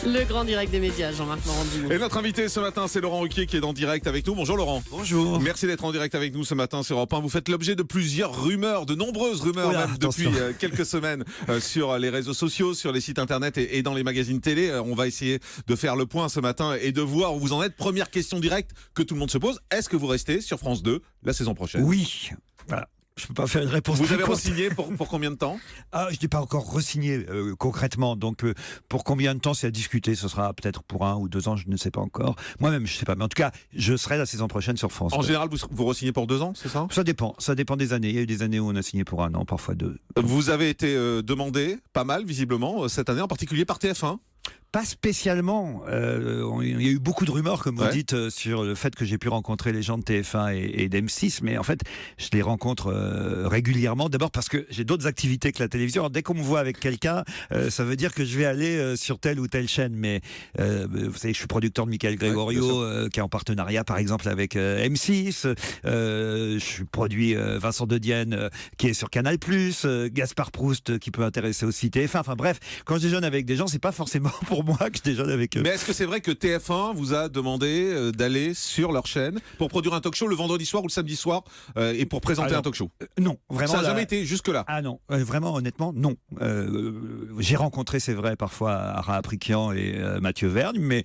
Le grand direct des médias, Jean-Marc Morandini. Et notre invité ce matin, c'est Laurent Ruquier qui est en direct avec nous. Bonjour Laurent. Bonjour. Merci d'être en direct avec nous ce matin sur Europe 1. Vous faites l'objet de plusieurs rumeurs, de nombreuses rumeurs même depuis quelques semaines sur les réseaux sociaux, sur les sites internet et dans les magazines télé. On va essayer de faire le point ce matin et de voir où vous en êtes. Première question directe que tout le monde se pose. Est-ce que vous restez sur France 2 la saison prochaine? Oui. Voilà. Je ne peux pas faire une réponse. Vous avez re-signé pour combien de temps? Je n'ai pas encore re-signé concrètement. Donc pour combien de temps, c'est à discuter. Ce sera peut-être pour 1 ou 2 ans, je ne sais pas encore. Moi-même, je ne sais pas. Mais en tout cas, je serai la saison prochaine sur France 2. En général, vous re-signez pour 2 ans, c'est ça? Ça dépend. Ça dépend des années. Il y a eu des années où on a signé pour 1 an, parfois 2. Vous avez été demandé pas mal, visiblement, cette année, en particulier par TF1. Pas spécialement. Il y a eu beaucoup de rumeurs, comme vous dites, sur le fait que j'ai pu rencontrer les gens de TF1 et d'M6, mais en fait, je les rencontre régulièrement. D'abord parce que j'ai d'autres activités que la télévision. Alors, dès qu'on me voit avec quelqu'un, ça veut dire que je vais aller sur telle ou telle chaîne. Mais vous savez, je suis producteur de Michael Gregorio, qui est en partenariat, par exemple, avec M6. Je produis Vincent De Dienne, qui est sur Canal+, Gaspard Proust, qui peut intéresser aussi TF1. Enfin bref, quand je déjeune avec des gens, c'est pas forcément pour moi que je déjeune avec eux. Mais est-ce que c'est vrai que TF1 vous a demandé d'aller sur leur chaîne pour produire un talk show le vendredi soir ou le samedi soir et pour présenter un talk show? Non, vraiment. Ça n'a jamais été jusque-là? Ah non, vraiment, honnêtement, non. J'ai rencontré, c'est vrai, parfois Ara Aprikian et Mathieu Vergne, mais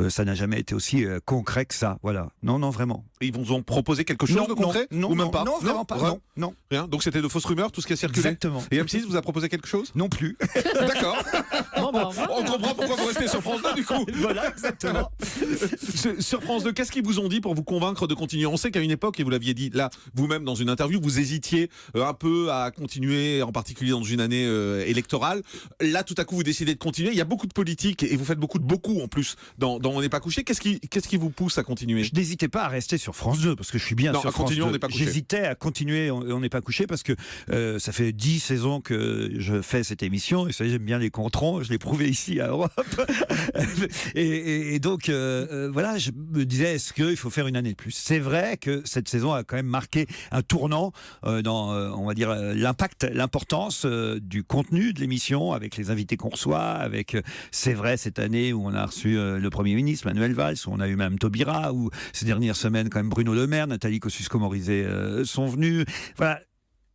ça n'a jamais été aussi concret que ça. Voilà. Non, vraiment. Et ils vous ont proposé quelque chose de concret? Non, ou même pas? Non, vraiment pas. Non. Rien. Donc c'était de fausses rumeurs, tout ce qui a circulé? Exactement. Et M6 vous a proposé quelque chose? Non plus. D'accord. On comprend pourquoi vous restez sur France 2 du coup. Voilà, exactement. Sur France 2, qu'est-ce qu'ils vous ont dit pour vous convaincre de continuer? On sait qu'à une époque, et vous l'aviez dit là, vous-même dans une interview, vous hésitiez un peu à continuer, en particulier dans une année électorale. Là, tout à coup, vous décidez de continuer. Il y a beaucoup de politique et vous faites beaucoup en plus dans On n'est pas couché. Qu'est-ce qui vous pousse à continuer? Je n'hésitais pas à rester sur France 2 parce que je suis bien sur France 2. J'hésitais à continuer On n'est pas couché parce que ça fait 10 saisons que je fais cette émission et ça, j'aime bien les controns. Je l'ai prouvé ici à Europe. et donc, voilà, je me disais, est-ce qu'il faut faire une année de plus? C'est vrai que cette saison a quand même marqué un tournant dans, on va dire, l'importance du contenu de l'émission, avec les invités qu'on reçoit, avec, c'est vrai, cette année où on a reçu le Premier ministre, Manuel Valls, où on a eu même Taubira, où ces dernières semaines, quand même, Bruno Le Maire, Nathalie Kosciusko-Morizet sont venus. Voilà.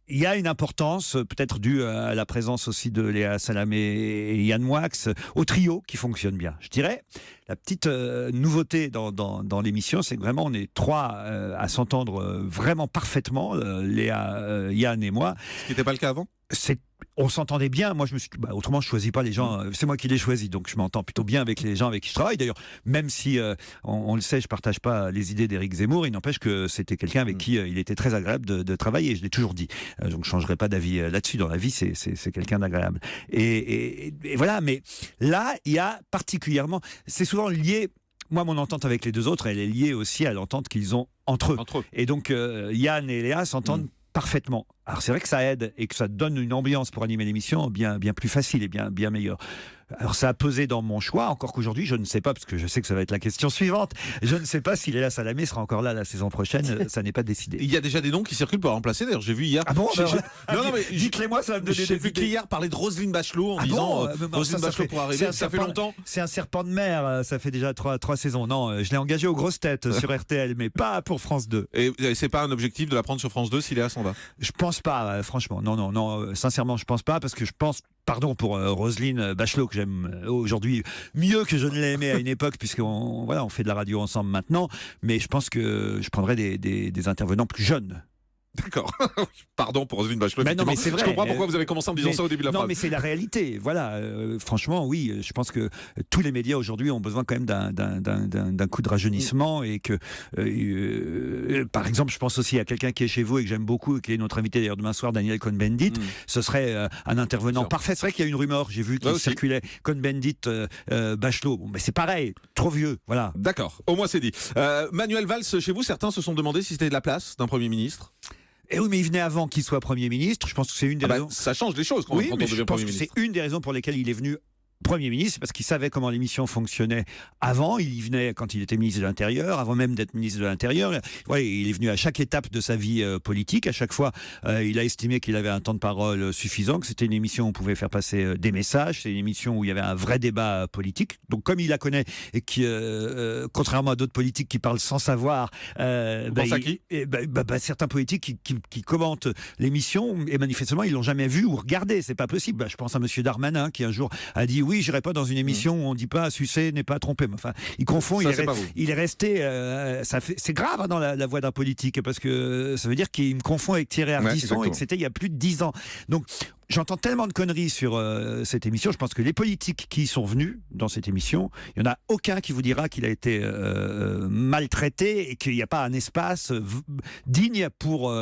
Il y a une importance, peut-être due à la présence aussi de Léa Salamé et Yann Moix, au trio qui fonctionne bien. Je dirais, la petite nouveauté dans l'émission, c'est que vraiment on est 3 à s'entendre vraiment parfaitement, Léa, Yann et moi. Ce qui n'était pas le cas avant? On s'entendait bien. Moi, je me suis dit, autrement, je choisis pas les gens. C'est moi qui les choisis, donc je m'entends plutôt bien avec les gens avec qui je travaille. D'ailleurs, même si on le sait, je partage pas les idées d'Éric Zemmour, il n'empêche que c'était quelqu'un avec qui il était très agréable de travailler. Je l'ai toujours dit. Donc, je changerai pas d'avis là-dessus. Dans la vie, c'est quelqu'un d'agréable. Et voilà. Mais là, il y a particulièrement, c'est souvent lié. Moi, mon entente avec les 2 autres, elle est liée aussi à l'entente qu'ils ont entre eux. Et donc, Yann et Léa s'entendent parfaitement. Alors c'est vrai que ça aide et que ça donne une ambiance pour animer l'émission bien plus facile et bien meilleure. Alors ça a pesé dans mon choix, encore qu'aujourd'hui je ne sais pas, parce que je sais que ça va être la question suivante, je ne sais pas si Léa Salamé sera encore là la saison prochaine, ça n'est pas décidé. Il y a déjà des noms qui circulent pour remplacer, d'ailleurs j'ai vu hier. Ah bon? Non mais dites-les-moi, ça va me donner des idées. J'ai vu qu'hier parlait de Roselyne Bachelot en disant Roselyne Bachelot pour arriver, ça fait longtemps. C'est un serpent de mer, ça fait déjà 3 saisons. Non, je l'ai engagé aux grosses têtes sur RTL, mais pas pour France 2. Et c'est pas un objectif de la prendre sur France 2 si Léa s'en va? Je pense pas, franchement. Non, sincèrement, je pense pas, parce que je pense, pardon pour Roselyne Bachelot, que j'aime aujourd'hui mieux que je ne l'ai aimé à une époque, puisqu'on fait de la radio ensemble maintenant, mais je pense que je prendrais des intervenants plus jeunes. D'accord. Pardon pour Roselyne Bachelot. Mais non, mais c'est vrai. Je comprends pourquoi vous avez commencé en disant ça au début de la phrase. Non, mais c'est la réalité. Voilà. Franchement, oui. Je pense que tous les médias aujourd'hui ont besoin quand même d'un coup de rajeunissement et que, par exemple, je pense aussi à quelqu'un qui est chez vous et que j'aime beaucoup et qui est notre invité d'ailleurs demain soir, Daniel Cohn-Bendit. Ce serait un intervenant parfait. C'est vrai qu'il y a une rumeur. J'ai vu qu'il circulait Cohn-Bendit, Bachelot. Bon, mais c'est pareil. Trop vieux. Voilà. D'accord. Au moins c'est dit. Manuel Valls, chez vous, certains se sont demandé si c'était de la place d'un Premier ministre. Et oui, mais il venait avant qu'il soit Premier ministre. Je pense que c'est une des raisons. Ça change les choses quand on devient Premier ministre. C'est une des raisons pour lesquelles il est venu Premier ministre, c'est parce qu'il savait comment l'émission fonctionnait avant. Il y venait quand il était ministre de l'Intérieur, avant même d'être ministre de l'Intérieur. Ouais, il est venu à chaque étape de sa vie politique. À chaque fois, il a estimé qu'il avait un temps de parole suffisant, que c'était une émission où on pouvait faire passer des messages. C'est une émission où il y avait un vrai débat politique. Donc, comme il la connaît et qui, contrairement à d'autres politiques qui parlent sans savoir, certains politiques qui commentent l'émission et manifestement ils l'ont jamais vu ou regardé. C'est pas possible. Je pense à Monsieur Darmanin qui un jour a dit oui, j'irai pas dans une émission où on dit pas sucer n'est pas tromper. Enfin, il confond. Ça, il est resté. C'est grave dans la voix d'un politique parce que ça veut dire qu'il me confond avec Thierry Ardisson et que c'était il y a plus de 10 ans. Donc j'entends tellement de conneries sur cette émission. Je pense que les politiques qui sont venus dans cette émission, il n'y en a aucun qui vous dira qu'il a été maltraité et qu'il n'y a pas un espace digne pour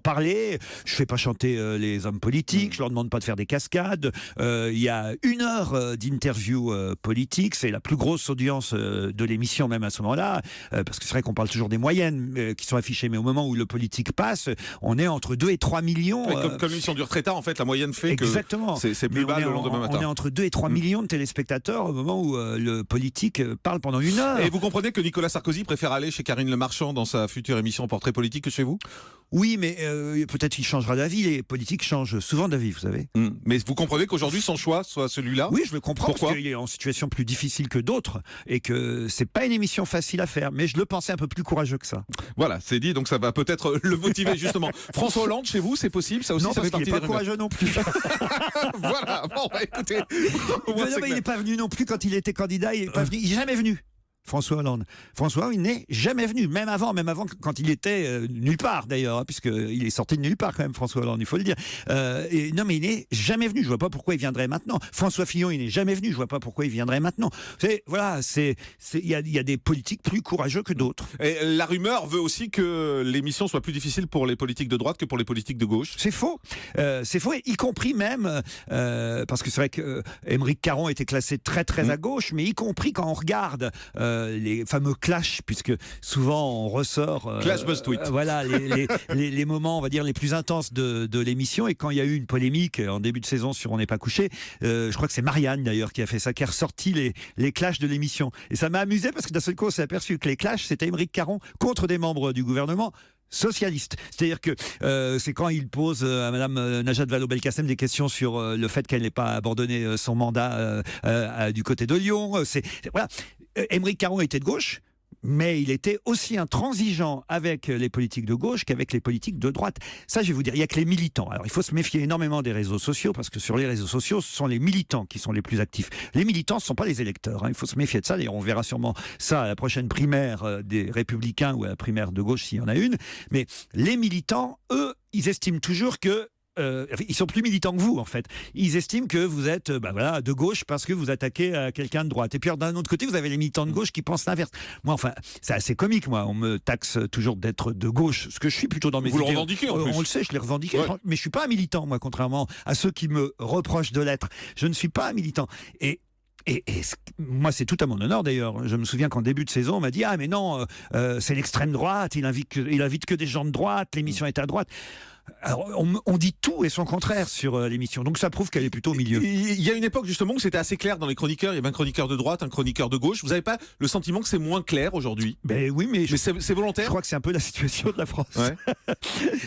parler. Je fais pas chanter les hommes politiques, je leur demande pas de faire des cascades. Il y a 1 heure d'interview politique, c'est la plus grosse audience de l'émission même à ce moment-là, parce que c'est vrai qu'on parle toujours des moyennes qui sont affichées, mais au moment où le politique passe, on est entre 2 et 3 millions. Comme l'émission dure très tard, en fait, la moyenne fait exactement. que c'est plus bas le lendemain matin. On est entre 2 et 3 millions de téléspectateurs au moment où le politique parle pendant 1 heure. Et vous comprenez que Nicolas Sarkozy préfère aller chez Karine Le Marchand dans sa future émission Portrait politique que chez vous? Oui, mais peut-être qu'il changera d'avis. Les politiques changent souvent d'avis, vous savez. Mais vous comprenez qu'aujourd'hui, son choix soit celui-là? Oui, je le comprends. Pourquoi? Parce qu'il est en situation plus difficile que d'autres et que c'est pas une émission facile à faire. Mais je le pensais un peu plus courageux que ça. Voilà, c'est dit. Donc ça va peut-être le motiver justement. François Hollande, chez vous, c'est possible? Ça aussi, non, ça parce fait qu'il n'est pas courageux non plus. Voilà. Bon, écoutez. Il n'est pas venu non plus quand il était candidat. Il n'est pas venu. Il n'est jamais venu. François Hollande. François, il n'est jamais venu, même avant quand il était nulle part d'ailleurs, hein, puisqu'il est sorti de nulle part quand même, François Hollande, il faut le dire. Non, mais il n'est jamais venu, je vois pas pourquoi il viendrait maintenant. François Fillon, il n'est jamais venu, je vois pas pourquoi il viendrait maintenant. Il y a des politiques plus courageux que d'autres. Et la rumeur veut aussi que l'émission soit plus difficile pour les politiques de droite que pour les politiques de gauche. C'est faux, y compris même, parce que c'est vrai que Aymeric Caron était classé très très à gauche, mais y compris quand on regarde les fameux clashs, puisque souvent on ressort clash buzz tweet. Voilà les moments, on va dire, les plus intenses de l'émission. Et quand il y a eu une polémique en début de saison sur On n'est pas couché, je crois que c'est Marianne d'ailleurs qui a fait ça, qui a ressorti les clashs de l'émission. Et ça m'a amusé parce que d'un seul coup on s'est aperçu que les clashs c'était Aymeric Caron contre des membres du gouvernement socialiste. C'est-à-dire que c'est quand il pose à Madame Najat Vallaud-Belkacem des questions sur le fait qu'elle n'ait pas abandonné son mandat du côté de Lyon. Voilà. Aymeric Caron était de gauche, mais il était aussi intransigeant avec les politiques de gauche qu'avec les politiques de droite. Ça, je vais vous dire, il n'y a que les militants. Alors, il faut se méfier énormément des réseaux sociaux, parce que sur les réseaux sociaux, ce sont les militants qui sont les plus actifs. Les militants, ce ne sont pas les électeurs. Hein. Il faut se méfier de ça. D'ailleurs, on verra sûrement ça à la prochaine primaire des Républicains ou à la primaire de gauche, s'il y en a une. Mais les militants, eux, ils estiment toujours que ils sont plus militants que vous en fait. Ils estiment que vous êtes de gauche parce que vous attaquez à quelqu'un de droite. Et puis d'un autre côté, vous avez les militants de gauche qui pensent l'inverse. Moi, enfin, c'est assez comique. Moi, on me taxe toujours d'être de gauche, ce que je suis plutôt dans mes idées. Vous le revendiquez en plus. On le sait, je l'ai revendiqué. Ouais. Mais je suis pas un militant, moi, contrairement à ceux qui me reprochent de l'être. Je ne suis pas un militant. Et moi, c'est tout à mon honneur d'ailleurs. Je me souviens qu'en début de saison, on m'a dit mais non, c'est l'extrême droite. Il invite que des gens de droite. L'émission est à droite. Alors, on dit tout et son contraire sur l'émission, donc ça prouve qu'elle est plutôt au milieu. Il y a une époque justement où c'était assez clair dans les chroniqueurs, il y avait un chroniqueur de droite, un chroniqueur de gauche. Vous n'avez pas le sentiment que c'est moins clair aujourd'hui? Oui, mais c'est volontaire. Je crois que c'est un peu la situation de la France. Ouais.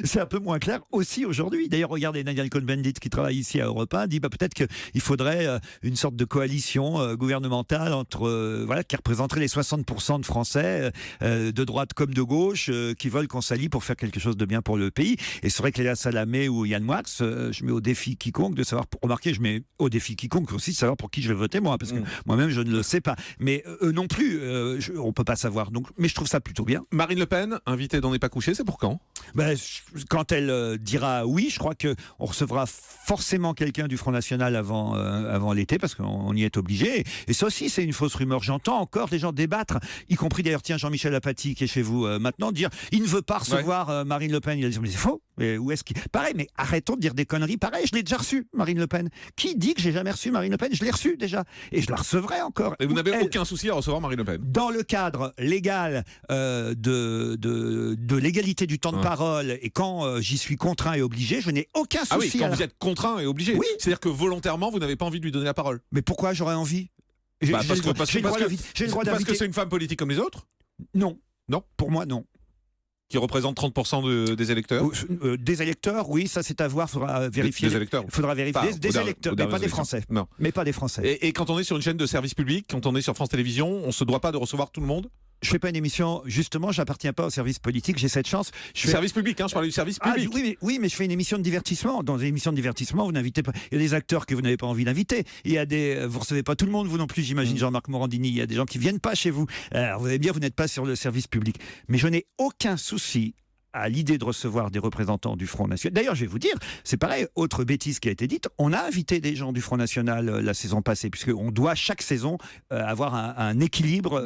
C'est un peu moins clair aussi aujourd'hui. D'ailleurs, regardez, Nadia Cohn-Bendit qui travaille ici à Europe 1 dit peut-être qu'il faudrait une sorte de coalition gouvernementale entre qui représenterait les 60% de Français de droite comme de gauche qui veulent qu'on s'allie pour faire quelque chose de bien pour le pays. Et c'est vrai que Léa Salamé ou Yann Moix, je mets au défi quiconque de savoir, remarquez, je mets au défi quiconque aussi de savoir pour qui je vais voter moi, parce que moi-même je ne le sais pas. Mais eux non plus, on peut pas savoir. Donc, mais je trouve ça plutôt bien. Marine Le Pen, invitée d'On n'est pas couché, c'est pour quand? Quand elle dira oui, je crois qu'on recevra forcément quelqu'un du Front National avant l'été, parce qu'on y est obligé. Et ça aussi, c'est une fausse rumeur. J'entends encore des gens débattre, y compris d'ailleurs, Jean-Michel Apathy qui est chez vous maintenant, dire il ne veut pas recevoir Marine Le Pen. Il a dit mais c'est faux. Mais où est-ce qu'il... Pareil, mais arrêtons de dire des conneries. Pareil, je l'ai déjà reçu, Marine Le Pen. Qui dit que j'ai jamais reçu Marine Le Pen? Je l'ai reçu déjà. Et je la recevrai encore. Et vous n'avez aucun souci à recevoir Marine Le Pen? Dans le cadre légal de l'égalité du temps de parole parole et quand j'y suis contraint et obligé, je n'ai aucun souci. Ah oui, quand vous êtes contraint et obligé. Oui. C'est-à-dire que volontairement, vous n'avez pas envie de lui donner la parole. Mais pourquoi j'aurais envie? Parce que c'est une femme politique comme les autres? Non. Non. Pour moi, non. Qui représente 30% des électeurs? Des électeurs, oui, ça c'est à voir, faudra vérifier. Des électeurs? Faudra vérifier. Des électeurs, mais pas des Français. Non. Mais pas des Français. Et quand on est sur une chaîne de service public, quand on est sur France Télévisions, on se doit pas de recevoir tout le monde? Je fais pas une émission, justement, j'appartiens pas au service politique, j'ai cette chance. Service public, je parlais du service public. Oui, mais je fais une émission de divertissement. Dans une émission de divertissement, vous n'invitez pas. Il y a des acteurs que vous n'avez pas envie d'inviter. Vous recevez pas tout le monde, vous non plus, j'imagine, Jean-Marc Morandini. Il y a des gens qui viennent pas chez vous. Alors, vous allez bien, vous n'êtes pas sur le service public. Mais je n'ai aucun souci à l'idée de recevoir des représentants du Front National. D'ailleurs, je vais vous dire, c'est pareil, autre bêtise qui a été dite, on a invité des gens du Front National la saison passée, puisqu'on doit chaque saison avoir un équilibre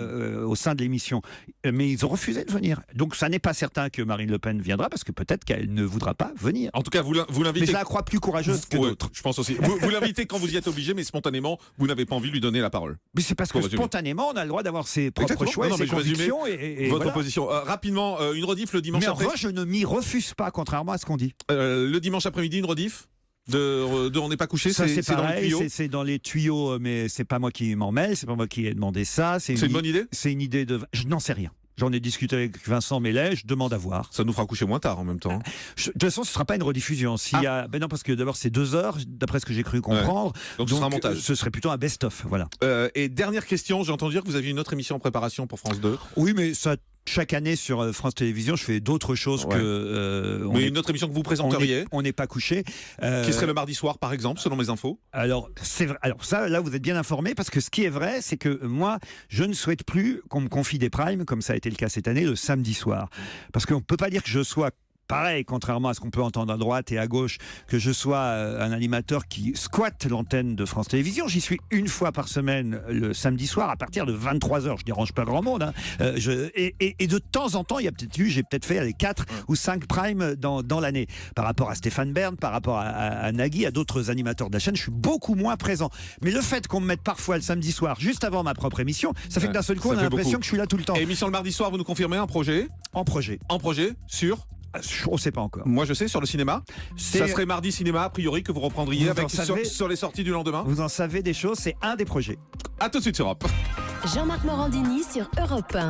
au sein de l'émission. Mais ils ont refusé de venir. Donc ça n'est pas certain que Marine Le Pen viendra, parce que peut-être qu'elle ne voudra pas venir. En tout cas, vous l'invitez... Mais je la crois plus courageuse que d'autres. Je pense aussi. Vous l'invitez quand vous y êtes obligé, mais spontanément, vous n'avez pas envie de lui donner la parole. Mais c'est parce que spontanément, on a le droit d'avoir ses propres choix, ses convictions. Et votre voilà. position. Rapidement, une rediff le dimanche après. Mais en revanche, je ne m'y refuse pas, contrairement à ce qu'on dit. Le dimanche après-midi, une rediff de On n'est pas couché, c'est dans les tuyaux. C'est dans les tuyaux, mais c'est pas moi qui m'en mêle, c'est pas moi qui ai demandé ça. C'est une bonne idée? C'est une idée de... Je n'en sais rien. J'en ai discuté avec Vincent Mellet, je demande à voir. Ça nous fera coucher moins tard en même temps. De toute façon, ce ne sera pas une rediffusion. Non, parce que d'abord, c'est 2 heures, d'après ce que j'ai cru comprendre. Ouais. Donc ce sera un montage. Ce serait plutôt un best-of. Voilà. Et dernière question, j'ai entendu dire que vous aviez une autre émission en préparation pour France 2. Oui, mais ça... Chaque année sur France Télévisions, je fais d'autres choses que... mais une autre émission que vous présenteriez? On n'est pas couché. Qui serait le mardi soir, par exemple, selon mes infos? Alors, c'est vrai. Alors ça, là, vous êtes bien informé, parce que ce qui est vrai, c'est que moi, je ne souhaite plus qu'on me confie des primes, comme ça a été le cas cette année, le samedi soir. Parce qu'on ne peut pas dire que je sois... Pareil, contrairement à ce qu'on peut entendre à droite et à gauche, que je sois un animateur qui squatte l'antenne de France Télévisions. J'y suis une fois par semaine le samedi soir à partir de 23h. Je dérange pas grand monde. Et de temps en temps, j'ai peut-être fait 4 ou 5 primes dans l'année. Par rapport à Stéphane Bern, par rapport à Nagui, à d'autres animateurs de la chaîne, je suis beaucoup moins présent. Mais le fait qu'on me mette parfois le samedi soir, juste avant ma propre émission, ça fait que d'un seul coup, on a l'impression que je suis là tout le temps. Et émission le mardi soir, vous nous confirmez un projet? En projet. Sur? On ne sait pas encore. Moi je sais, sur le cinéma. Ça serait mardi cinéma a priori que vous reprendriez sur les sorties du lendemain. Vous en savez des choses, c'est un des projets. A tout de suite sur Europe. Jean-Marc Morandini sur Europe 1.